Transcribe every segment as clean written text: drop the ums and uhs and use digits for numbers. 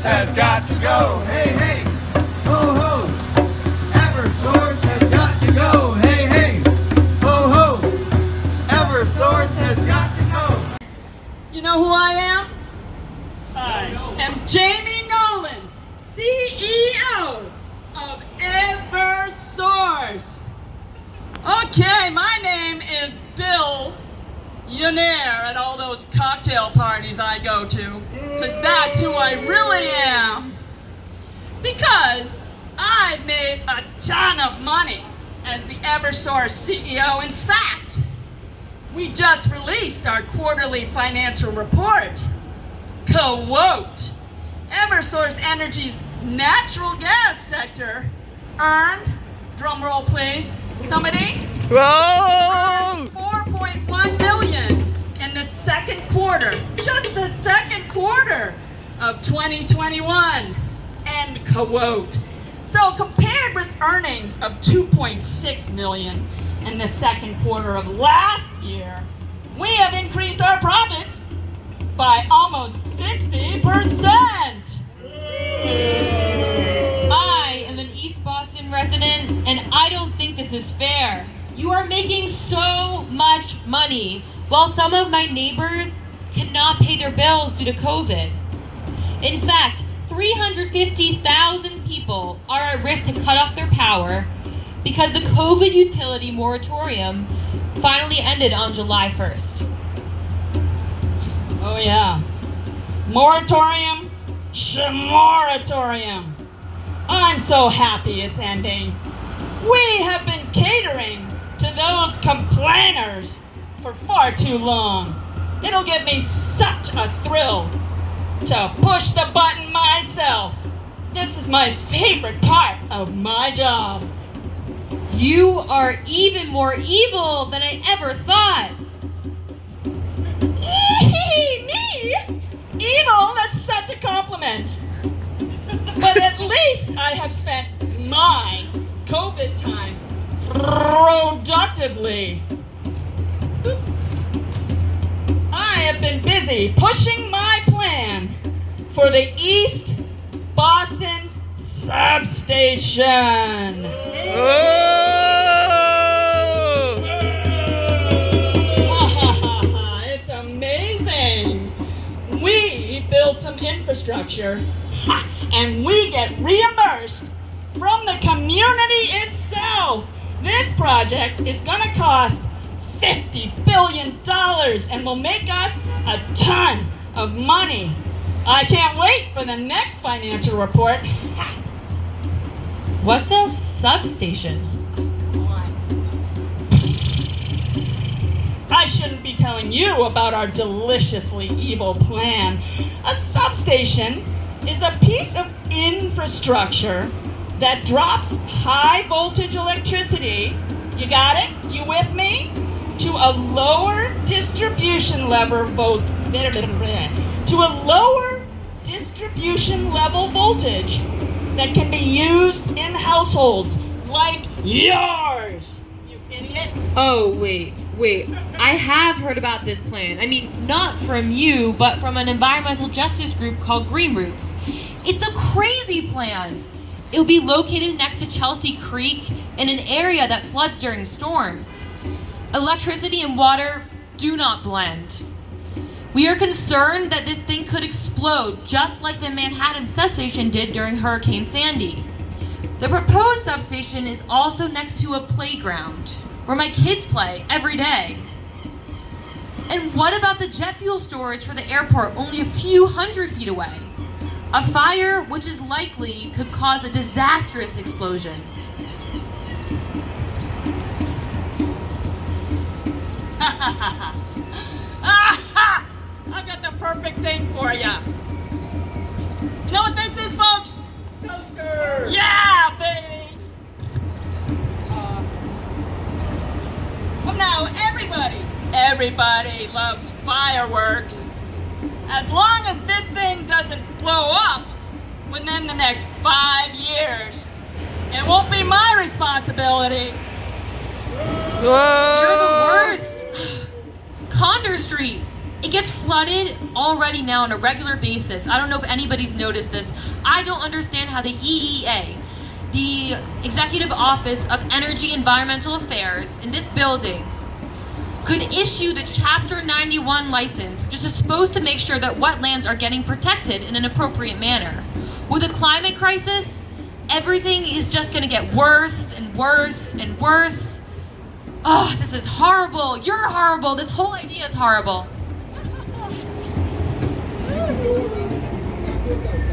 has got to go. Hey, hey, ho, ho. Eversource has got to go. Hey, hey, ho, ho. Eversource has got to go. You know who I am? I am Jamie Nolan, CEO of Eversource. Okay, my name is Bill Yonaire at all those cocktail parties I go to, because that's who I really am. Because I've made a ton of money as the Eversource CEO. In fact, we just released our quarterly financial report. Quote, Eversource Energy's natural gas sector earned, drum roll please, somebody? Whoa! 4.1 million in the second quarter, just the second quarter of 2021, end quote. So compared with earnings of 2.6 million in the second quarter of last year, we have increased our profits by almost 60%. I am an East Boston resident, and I don't think this is fair. You are making so much money, while some of my neighbors cannot pay their bills due to COVID. In fact, 350,000 people are at risk to cut off their power because the COVID utility moratorium finally ended on July 1st. Oh yeah, moratorium, moratorium. I'm so happy it's ending. We have been catering to those complainers for far too long. It'll give me such a thrill to push the button myself. This is my favorite part of my job. You are even more evil than I ever thought. Me? Evil? That's such a compliment. But at least I have spent my COVID time productively. I have been busy pushing my plan for the East Boston Substation. It's amazing. We build some infrastructure and we get reimbursed from the community itself. This project is going to cost $50 billion and will make us a ton of money. I can't wait for the next financial report. What's a substation? I shouldn't be telling you about our deliciously evil plan. A substation is a piece of infrastructure that drops high voltage electricity, you got it? You with me? To a lower distribution level voltage that can be used in households like yours, you idiot. Oh, wait. I have heard about this plan. I mean, not from you, but from an environmental justice group called Green Roots. It's a crazy plan. It will be located next to Chelsea Creek in an area that floods during storms. Electricity and water do not blend. We are concerned that this thing could explode just like the Manhattan substation did during Hurricane Sandy. The proposed substation is also next to a playground where my kids play every day. And what about the jet fuel storage for the airport only a few hundred feet away? A fire which is likely could cause a disastrous explosion. I've got the perfect thing for you. You know what this is, folks? Toaster! Yeah, baby! Well, now everybody loves fireworks. As long as this thing doesn't blow up within the next 5 years, it won't be my responsibility. You're the worst. Condor Street. It gets flooded already now on a regular basis. I don't know if anybody's noticed this. I don't understand how the EEA, the Executive Office of Energy Environmental Affairs in this building, could issue the Chapter 91 license, which is supposed to make sure that wetlands are getting protected in an appropriate manner. With a climate crisis, everything is just gonna get worse and worse and worse. Oh, this is horrible. You're horrible. This whole idea is horrible.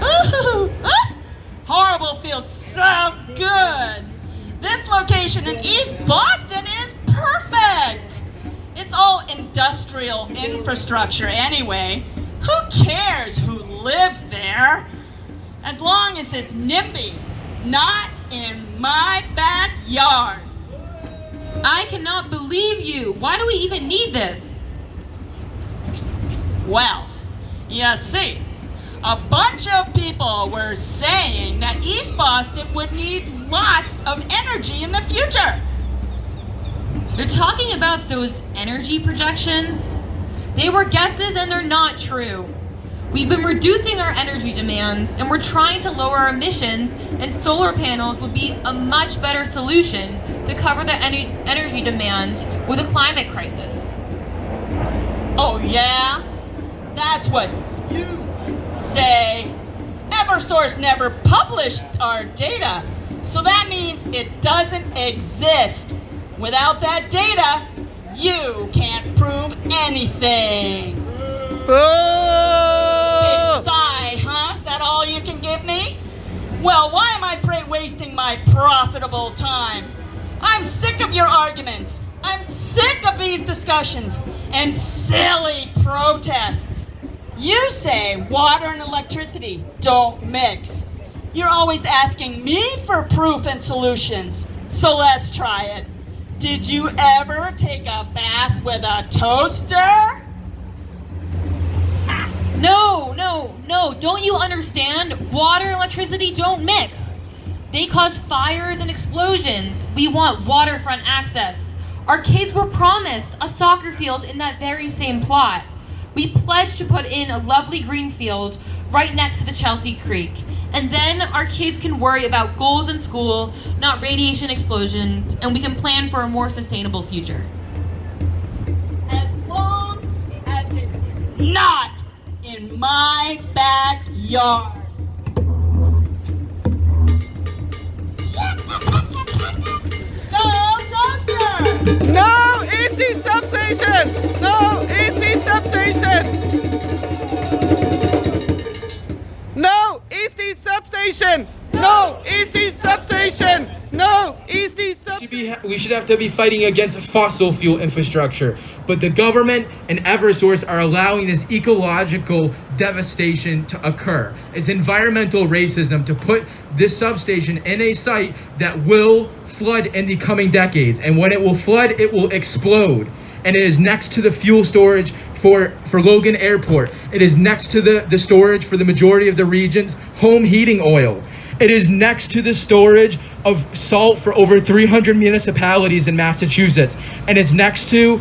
Ooh, horrible feels so good. This location in East Boston is perfect. It's all industrial infrastructure anyway. Who cares who lives there? As long as it's NIMBY, not in my backyard. I cannot believe you. Why do we even need this? Well, you see, a bunch of people were saying that East Boston would need lots of energy in the future. You're talking about those energy projections? They were guesses and they're not true. We've been reducing our energy demands and we're trying to lower our emissions, and solar panels would be a much better solution to cover the energy demand with a climate crisis. Oh yeah? That's what you say. Eversource never published our data, so that means it doesn't exist. Without that data, you can't prove anything. Big sigh, huh? Is that all you can give me? Well, why am I wasting my profitable time? I'm sick of your arguments. I'm sick of these discussions and silly protests. You say water and electricity don't mix. You're always asking me for proof and solutions. So let's try it. Did you ever take a bath with a toaster? No, don't you understand? Water and electricity don't mix. They cause fires and explosions. We want waterfront access. Our kids were promised a soccer field in that very same plot. We pledged to put in a lovely green field right next to the Chelsea Creek. And then our kids can worry about goals in school, not radiation explosions, and we can plan for a more sustainable future. As long as it's not in my backyard. No toaster! No Eastie Substation! No Eastie Substation! No Eastie Substation! No Eastie Substation! No Eastie Substation! We should have to be fighting against fossil fuel infrastructure, but the government and Eversource are allowing this ecological devastation to occur. It's environmental racism to put this substation in a site that will flood in the coming decades, and when it will flood, it will explode. And it is next to the fuel storage for Logan Airport. It is next to the storage for the majority of the region's home heating oil. It is next to the storage of salt for over 300 municipalities in Massachusetts. And it's next to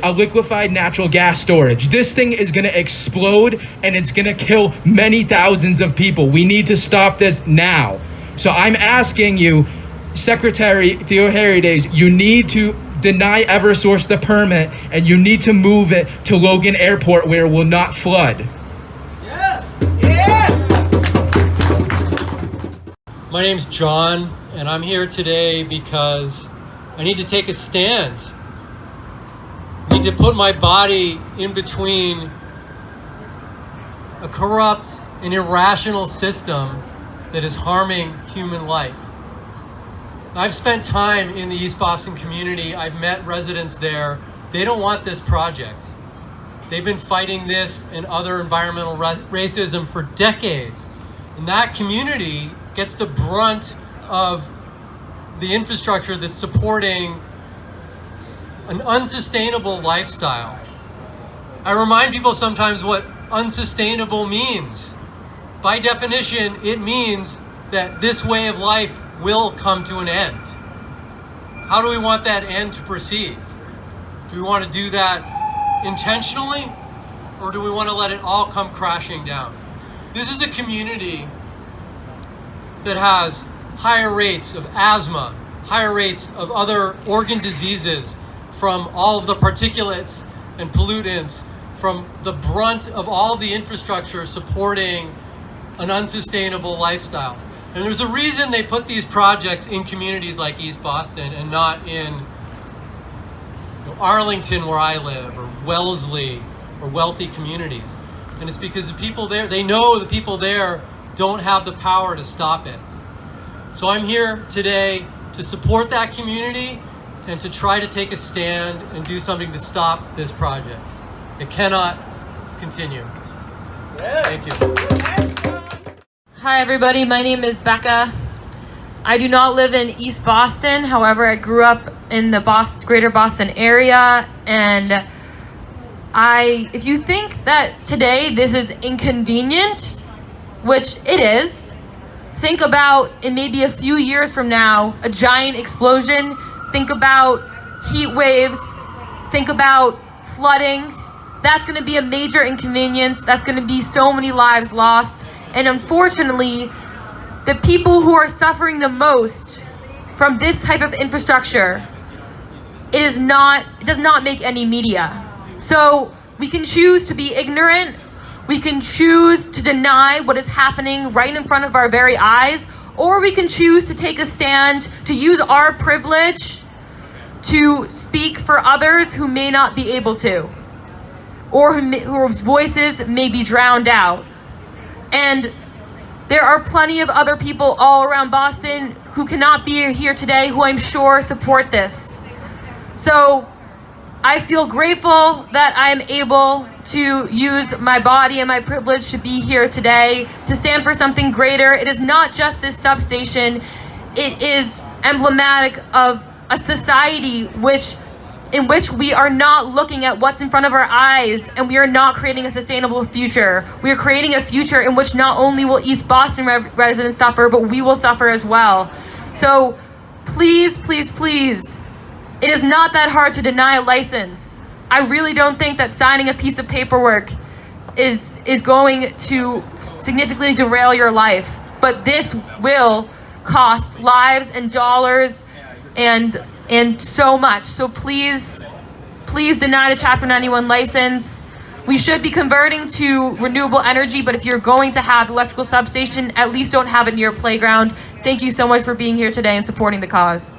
a liquefied natural gas storage. This thing is gonna explode and it's gonna kill many thousands of people. We need to stop this now. So I'm asking you, Secretary Theo Heridays, you need to deny Eversource the permit and you need to move it to Logan Airport where it will not flood. My name's John, and I'm here today because I need to take a stand. I need to put my body in between a corrupt and irrational system that is harming human life. I've spent time in the East Boston community. I've met residents there. They don't want this project. They've been fighting this and other environmental racism for decades. And that community gets the brunt of the infrastructure that's supporting an unsustainable lifestyle. I remind people sometimes what unsustainable means. By definition, it means that this way of life will come to an end. How do we want that end to proceed? Do we want to do that intentionally or do we want to let it all come crashing down? This is a community that has higher rates of asthma, higher rates of other organ diseases from all of the particulates and pollutants, from the brunt of all of the infrastructure supporting an unsustainable lifestyle. And there's a reason they put these projects in communities like East Boston and not in Arlington, where I live, or Wellesley, or wealthy communities. And it's because the people there, they know the people there don't have the power to stop it. So I'm here today to support that community and to try to take a stand and do something to stop this project. It cannot continue. Thank you. Hi everybody, my name is Becca. I do not live in East Boston. However, I grew up in the greater Boston area, and if you think that today this is inconvenient, which it is, think about in maybe a few years from now, a giant explosion. Think about heat waves. Think about flooding. That's going to be a major inconvenience. That's going to be so many lives lost. And unfortunately, the people who are suffering the most from this type of infrastructure, it does not make any media. So we can choose to be ignorant. We can choose to deny what is happening right in front of our very eyes, or we can choose to take a stand, to use our privilege to speak for others who may not be able to, or whose voices may be drowned out. And there are plenty of other people all around Boston who cannot be here today, who I'm sure support this. So I feel grateful that I am able to use my body and my privilege to be here today, to stand for something greater. It is not just this substation. It is emblematic of a society in which we are not looking at what's in front of our eyes, and we are not creating a sustainable future. We are creating a future in which not only will East Boston residents suffer, but we will suffer as well. So please, please, please, it is not that hard to deny a license. I really don't think that signing a piece of paperwork is going to significantly derail your life, but this will cost lives and dollars and so much. So please deny the Chapter 91 license. We should be converting to renewable energy, but if you're going to have electrical substation, at least don't have it near your playground. Thank you so much for being here today and supporting the cause.